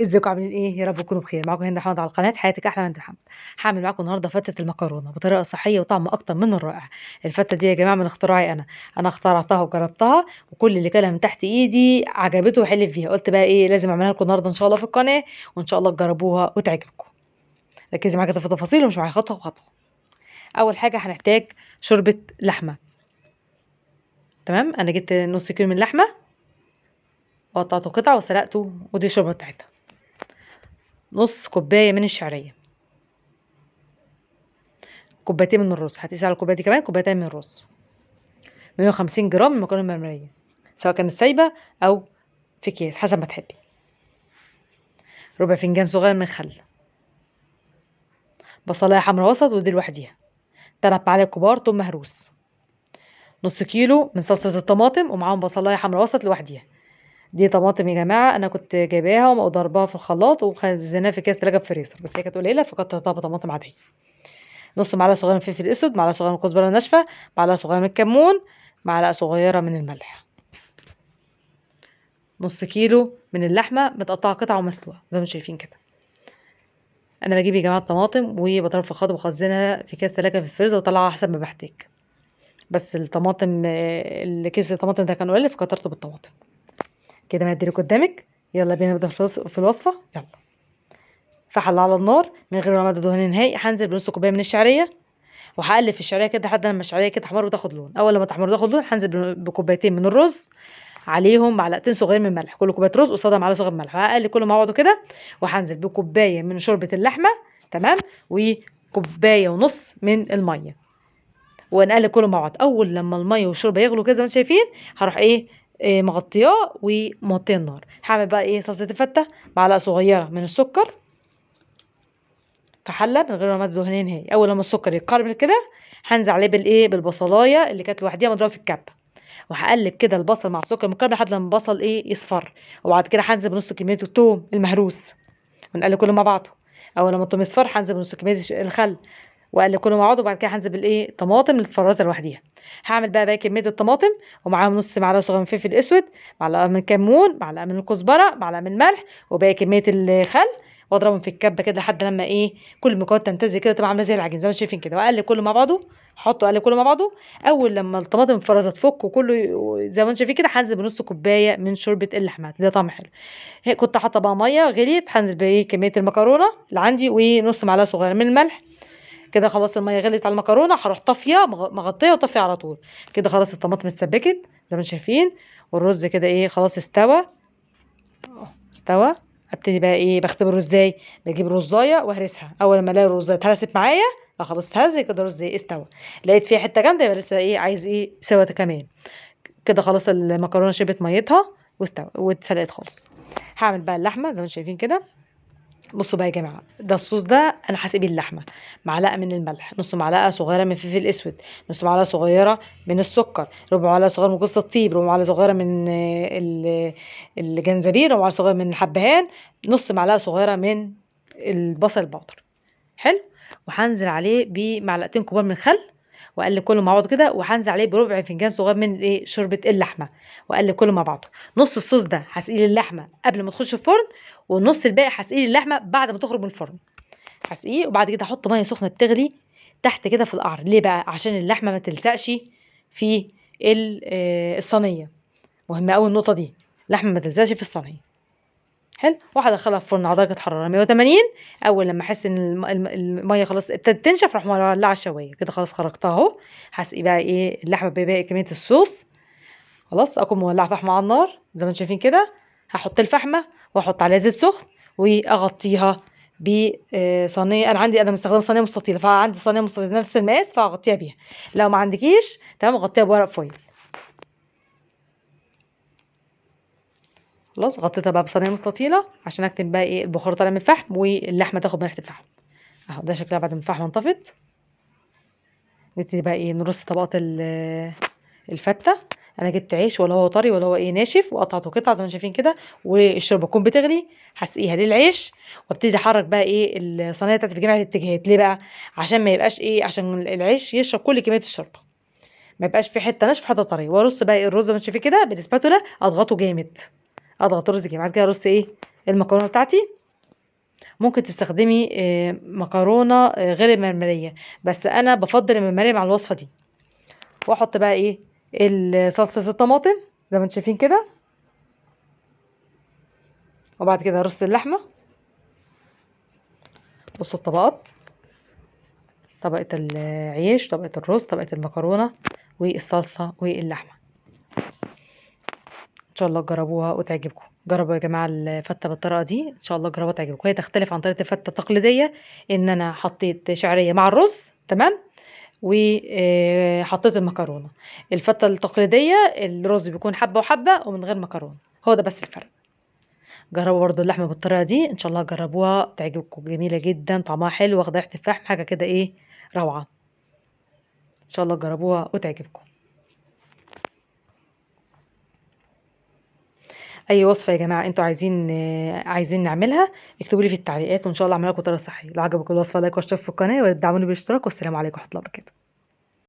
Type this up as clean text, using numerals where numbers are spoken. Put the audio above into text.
ازيكم عاملين ايه؟ يا رب تكونوا بخير. معاكم هند محمد على قناه حياتك احلى من هند محمد. هعمل معاكم النهارده فتة المكرونه بطريقه صحيه وطعم اكتر من الرائع. الفته دي يا جماعه من اختراعي انا اخترعتها وجربتها، وكل اللي كلها من تحت ايدي عجبته وحلف فيها. قلت بقى ايه لازم اعملها لكم النهارده ان شاء الله في القناه، وان شاء الله تجربوها وتعجبكم. ركزي معايا كده في التفاصيل ومش معايا خطوه بخطوه. اول حاجه هنحتاج شوربه لحمه. تمام، انا جبت نص كيلو من اللحمه وقطعته قطع وسلقته، ودي الشوربه بتاعتها. نص كوبايه من الشعريه، كوبايتين من الرز، هتقيسي على الكوبايه دي كمان كوبايتين من الرز. 150 جرام من المكرونه المرمريه، سواء كانت سايبه او في اكياس حسب ما تحبي. ربع فنجان صغير من خل. بصلايه حمرا وسط ودي لوحديها. 3 معالق كبار توم مهروس. نص كيلو من صلصه الطماطم ومعاهم بصلايه حمرا وسط لوحديها. دي طماطم يا جماعه انا كنت جايباها وضرباها في الخلاط وخزناها في اكياس تلاجة في الفريزر، بس هي كانت قليله فكترتها بطماطم عاديه. نص معلقه صغيره من فلفل اسود، معلقه صغيره من كزبره ناشفه، معلقه صغيره من الكمون، معلقه صغيره من الملح. نص كيلو من اللحمه متقطعه قطع ومسلوقه زي ما انتم شايفين كده. انا بجيب يا جماعه الطماطم وبضرب في الخلاط وبخزنها في كاس تلاجة في الفريزر وطلعها حسب ما بحتاج. بس الطماطم الكيس الطماطم ده كان قليل فكترته بالطماطم. كده مقاديرك قدامك، يلا بينا نبدا في الوصفه. يلا. فحل على النار من غير ما دهن نهائي، هنزل بنص كوبايه من الشعريه وهقلب في الشعريه كده لحد لما الشعريه كده تحمر وتاخد لون. اول لما تحمر وتاخد لون هنزل بكوبايتين من الرز، عليهم معلقتين صغيرين من الملح. كل كوبايه رز قصادها معلقه صغيره من ملح، وهقلب كله مع بعضه كده. وهنزل بكوبايه من شوربه اللحمه، تمام، وكوبايه ونص من الميه، ونقلب كله مع بعض. اول لما الميه والشوربه يغلوا كده زي ما انتم شايفين، هروح مغطياه وموطيه النار. هعمل بقى صلصه الفته. معلقه صغيره من السكر في حله من غير ما دهنين نهائي. اول لما السكر يتكرمل كده هنزل عليه بالبصلايه اللي كانت لوحديها مضروبه في الكبه، وهقلب كده البصل مع السكر المكرمل لحد لما البصل يصفر. وبعد كده هنزل بنص كميه الثوم المهروس ونقلب كله مع بعضه. اول لما الثوم يصفر هنزل بنص كميه الخل واقلب كله مع بعضه. وبعد كده هنزل الطماطم اللي متفرزه لوحديها. هعمل بقى باقي كميه الطماطم ومعاهم نص معلقه صغيره من فلفل اسود، معلقه من كمون، معلقه من الكزبره، معلقه من الملح، وباقي كميه الخل، واضربهم في الكبه كده لحد لما كل المكونات تمتزج كده تبقى عامله زي العجين زي ما انتم شايفين كده. واقلب كله مع بعضه، اقلب كله مع بعضه. اول لما الطماطم المفرزه تفك وكله زي ما انتم شايفين كده، هنزل بنص كوبايه من شوربه اللحمه، ده طعم حلو. كنت حاطه بقى ميه غليت، هنزل كميه المكرونه اللي عندي ونص معلقه صغيره من الملح. كده خلاص الميه غليت على المكرونه، هروح طافيه مغطيه وطافيه على طول. كده خلاص الطماطم اتسبكت زي ما شايفين، والرز كده خلاص استوى. استوى. ابتدي بقى بختبره ازاي؟ بجيب رزايه واهرسها. اول ما الاقي الرزايه اتهرست معايا، خلاص اتهز كده الرز استوى. لقيت فيها حته جامده يبقى لسه عايز سوا كمان. كده خلاص المكرونه شربت ميتها واستوى واتسلقت خالص. هعمل بقى اللحمه زي ما انتم شايفين كده. بصوا بقى يا جماعه، ده الصوص ده انا هسقي بيه اللحمه. معلقه من الملح، نص معلقه صغيره من الفلفل الاسود، نص معلقه صغيره من السكر، ربع معلقه صغيره من جوز الطيب، ربع معلقه صغيره من الجنزبيل، ربع معلقه صغيره من الحبهان، نص معلقه صغيره من البصل البودر. حلو. وهنزل عليه بمعلقتين كبار من خل واقلب كله مع بعضه كده. وهنزل عليه بربع فنجان صغير من شوربه اللحمه واقلب كله مع بعضه. نص الصوص ده هسقيه اللحمه قبل ما تخش الفرن، والنص الباقي هسقيه اللحمه بعد ما تخرج من الفرن. هسقيه وبعد كده احط ميه سخنه بتغلي تحت كده في القعر. ليه بقى؟ عشان اللحمه ما تلزقش في الصينيه. مهمه قوي النقطه دي، اللحمه ما تلزقش في الصينيه. حلو. وهدخلها في فرن على درجه حراره 180. اول لما احس ان الميه خلاص ابتدت تنشف اروح مولعه الشوايه. كده خلاص خرجتها اهو. هسقي بقى اللحمه بباقي كميه الصوص. خلاص اكون مولعه فحمه على النار زي ما انتم شايفين كده. هحط الفحمه واحط عليها زيت سخن واغطيها بصينيه. انا مستخدمه صينيه مستطيله، فعندي صينيه مستطيله نفس المقاس فهغطيها بيها. لو ما عندكيش تمام غطيها بورق فويل. خلاص غطيتها بقى بصينيه مستطيله عشان اكتم بقى البخار طالع من الفحم واللحمه تاخد من ريحه الفحم. اهو ده شكلها بعد ما الفحم انطفت. نبتدي بقى نرص طبقات الفته. انا جبت عيش ولا هو طري ولا هو ناشف وقطعته قطع زي ما شايفين كده. والشوربه تكون بتغلي هسقيها للعيش وابتدي احرك بقى الصينيه بتاعتي في جميع الاتجاهات. ليه بقى؟ عشان ما يبقاش عشان العيش يشرب كل كميه الشوربه، ما يبقاش في حته ناشفه حته طريه. وارص بقى الرز زي ما شايفين كده بالاسباتولا، اضغطه جامد. اضغط الرز جامد. بعد كده ارص المكرونه بتاعتي. ممكن تستخدمي مكرونه غير المرمريه، بس انا بفضل المرمريه مع الوصفه دي. واحط بقى ايه صلصه الطماطم زي ما انتم شايفين كده، وبعد كده ارص اللحمه. بصوا الطبقات، طبقه العيش، طبقه الرز، طبقه المكرونه، والصلصه واللحمه. ان شاء الله تجربوها وتعجبكم. جربوا يا جماعه الفته بالطريقه دي، ان شاء الله تجربوها وتعجبكم. هي تختلف عن طريقه الفته التقليديه، ان انا حطيت شعريه مع الرز، تمام، وحطيت المكرونه. الفته التقليديه الرز بيكون حبه وحبه ومن غير مكرونه، هو ده بس الفرق. جربوا برضو اللحمه بالطريقه دي، ان شاء الله جربوها تعجبكم. جميله جدا، طعمها حلو، واخده ريحه الفحم، حاجه كده ايه، روعه. ان شاء الله جربوها وتعجبكم. اي وصفه يا جماعه انتوا عايزين نعملها، اكتبوا لي في التعليقات، وان شاء الله اعملها لكم بطريقه صحيه. لو عجبكم الوصفه لايك واشترك في القناه، وتدعموني بالاشتراك. والسلام عليكم ورحمه الله وبركاته.